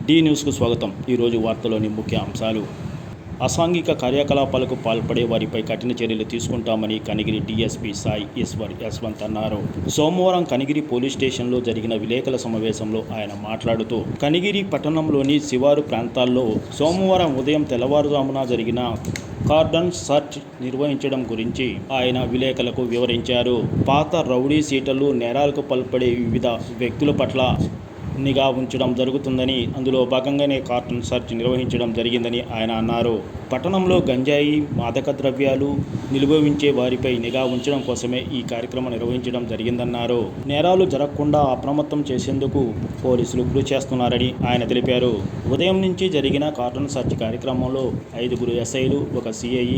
D న్యూస్కు స్వాగతం. ఈరోజు వార్తలోని ముఖ్య అంశాలు. అసాంఘిక కార్యకలాపాలకు పాల్పడే వారిపై కఠిన చర్యలు తీసుకుంటామని కనిగిరి డీఎస్పీ సాయి ఈశ్వర్ యశ్వంత్ అన్నారు. సోమవారం కనిగిరి పోలీస్ స్టేషన్లో జరిగిన విలేకరుల సమావేశంలో ఆయన మాట్లాడుతూ, కనిగిరి పట్టణంలోని శివారు ప్రాంతాల్లో సోమవారం ఉదయం తెల్లవారుజామున జరిగిన కార్డన్ సర్చ్ నిర్వహించడం గురించి ఆయన విలేకరులకు వివరించారు. పాత రౌడీ షీటర్లు, నేరాలకు పాల్పడే వివిధ వ్యక్తుల పట్ల నిఘా ఉంచడం జరుగుతుందని, అందులో భాగంగానే కార్డన్ సర్చ్ నిర్వహించడం జరిగిందని ఆయన అన్నారు. పట్టణంలో గంజాయి, మాదక ద్రవ్యాలు నిల్వ ఉంచే వారిపై నిఘా ఉంచడం కోసమే ఈ కార్యక్రమం నిర్వహించడం జరిగిందన్నారు. నేరాలు జరగకుండా అప్రమత్తం చేసేందుకు పోలీసులు కృషి చేస్తున్నారని ఆయన తెలిపారు. ఉదయం నుంచి జరిగిన కార్డన్ సర్చ్ కార్యక్రమంలో 5 ఎస్ఐలు, 1 సిఐ,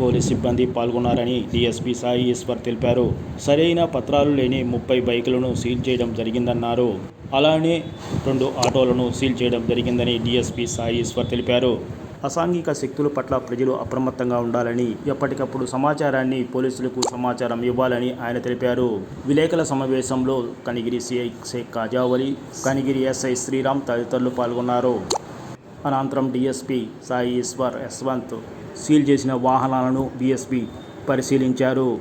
పోలీస్ సిబ్బంది పాల్గొన్నారని డీఎస్పీ సాయి ఈశ్వర్ తెలిపారు. సరైన పత్రాలు లేని 30 బైకులను సీల్ చేయడం జరిగిందన్నారు. అలానే 2 ఆటోలను సీల్ చేయడం జరిగిందని డీఎస్పీ సాయి ఈశ్వర్ తెలిపారు. అసాంఘిక శక్తుల పట్ల ప్రజలు అప్రమత్తంగా ఉండాలని, ఎప్పటికప్పుడు సమాచారాన్ని పోలీసులకు సమాచారం ఇవ్వాలని ఆయన తెలిపారు. విలేకరుల సమావేశంలో కనిగిరి సిఐ షేక్ కాజావలి, కనిగిరి ఎస్ఐ శ్రీరామ్ తదితరులు పాల్గొన్నారు. అనంతరం డీఎస్పీ సాయి ఈశ్వర్ యశ్వంత్ సీల్ చేసిన వాహనాలను డీఎస్పీ పరిశీలించారు.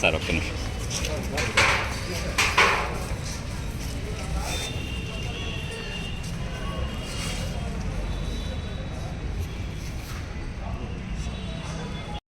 సార్ ఒక్క నిమిషం.